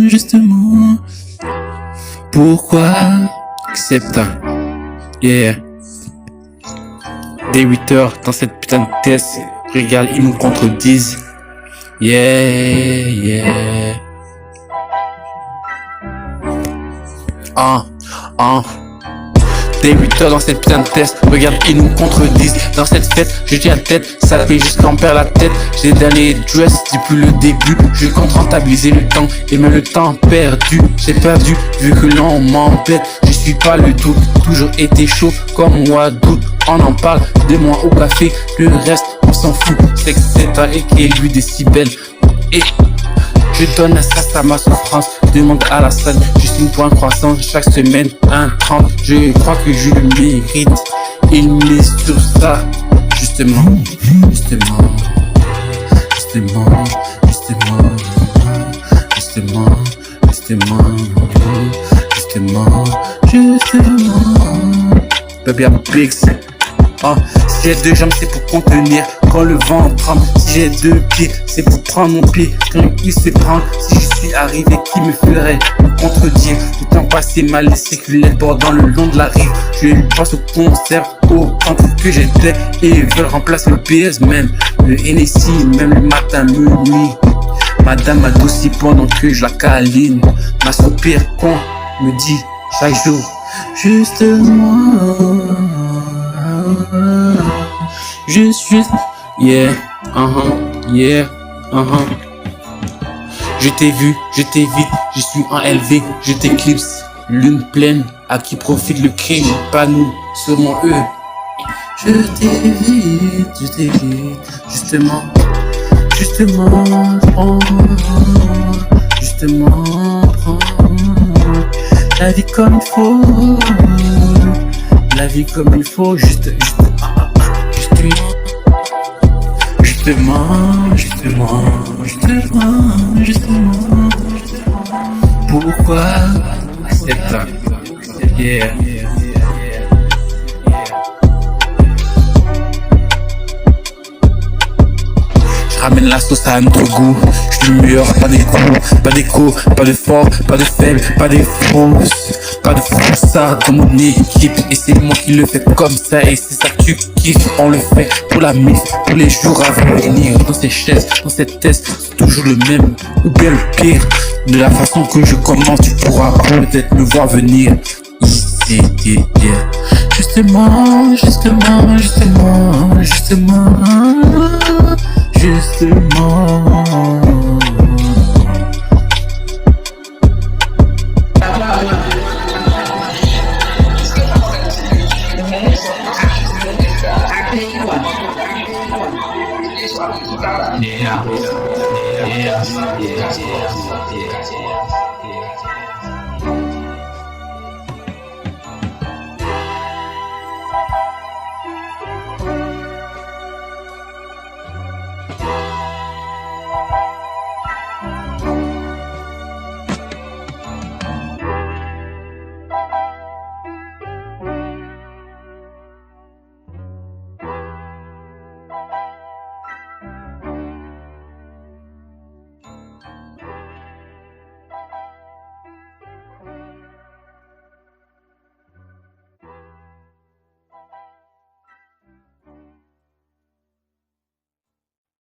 Justement. Pourquoi accepte? Yeah. Dès 8 heures dans cette putain de test, regarde, ils nous contredisent. Yeah. Dès 8 heures dans cette putain de test, regarde, ils nous contredisent. Dans cette fête, je tiens tête, ça fait juste qu'on perd la tête. J'ai dans les dress depuis le début, je compte rentabiliser le temps et même le temps perdu. J'ai perdu vu que l'on m'embête, je suis pas le tout, toujours été chaud comme mois d'août. On en parle de moi au café, le reste on s'en fout. C'est que c'est un et qui est lui décibels. Et je donne à ma souffrance, demande à la salle, juste une point croissant chaque semaine, 1,30. Je crois que je le mérite, il mise sur ça. Justement, baby I'm big. Si j'ai deux jambes c'est pour contenir quand le vent tremble. Si j'ai deux pieds c'est pour prendre mon pied quand il se prend. Si je suis arrivé qui me ferait me contredire? Le temps passé m'a laissé culer bordant le long de la rive. Je pense au concert, au centre que j'étais et ils veulent remplacer le PS même. Le NSI même le matin minuit. Madame m'adoucit pendant que je la câline. Ma soupire con me dit chaque jour yeah. Je t'ai vu, je t'évite, je suis en LV, je t'éclipse. Lune pleine, à qui profite le crime, pas nous, seulement eux. Je t'évite, justement, prends la vie comme il faut, justement, pourquoi accepte? Yeah. Je ramène la sauce à un autre goût. Je suis le meilleur, pas des coups, pas d'écho, pas de fort, pas de faible, pas des fausses, pas de ça dans mon équipe. Et c'est moi qui le fais comme ça. Et c'est ça que tu kiffes. On le fait pour la mif, pour les jours à venir. Dans ces chaises, dans cette test, c'est toujours le même ou bien le pire. De la façon que je commence, tu pourras peut-être me voir venir. Justement. Yeah.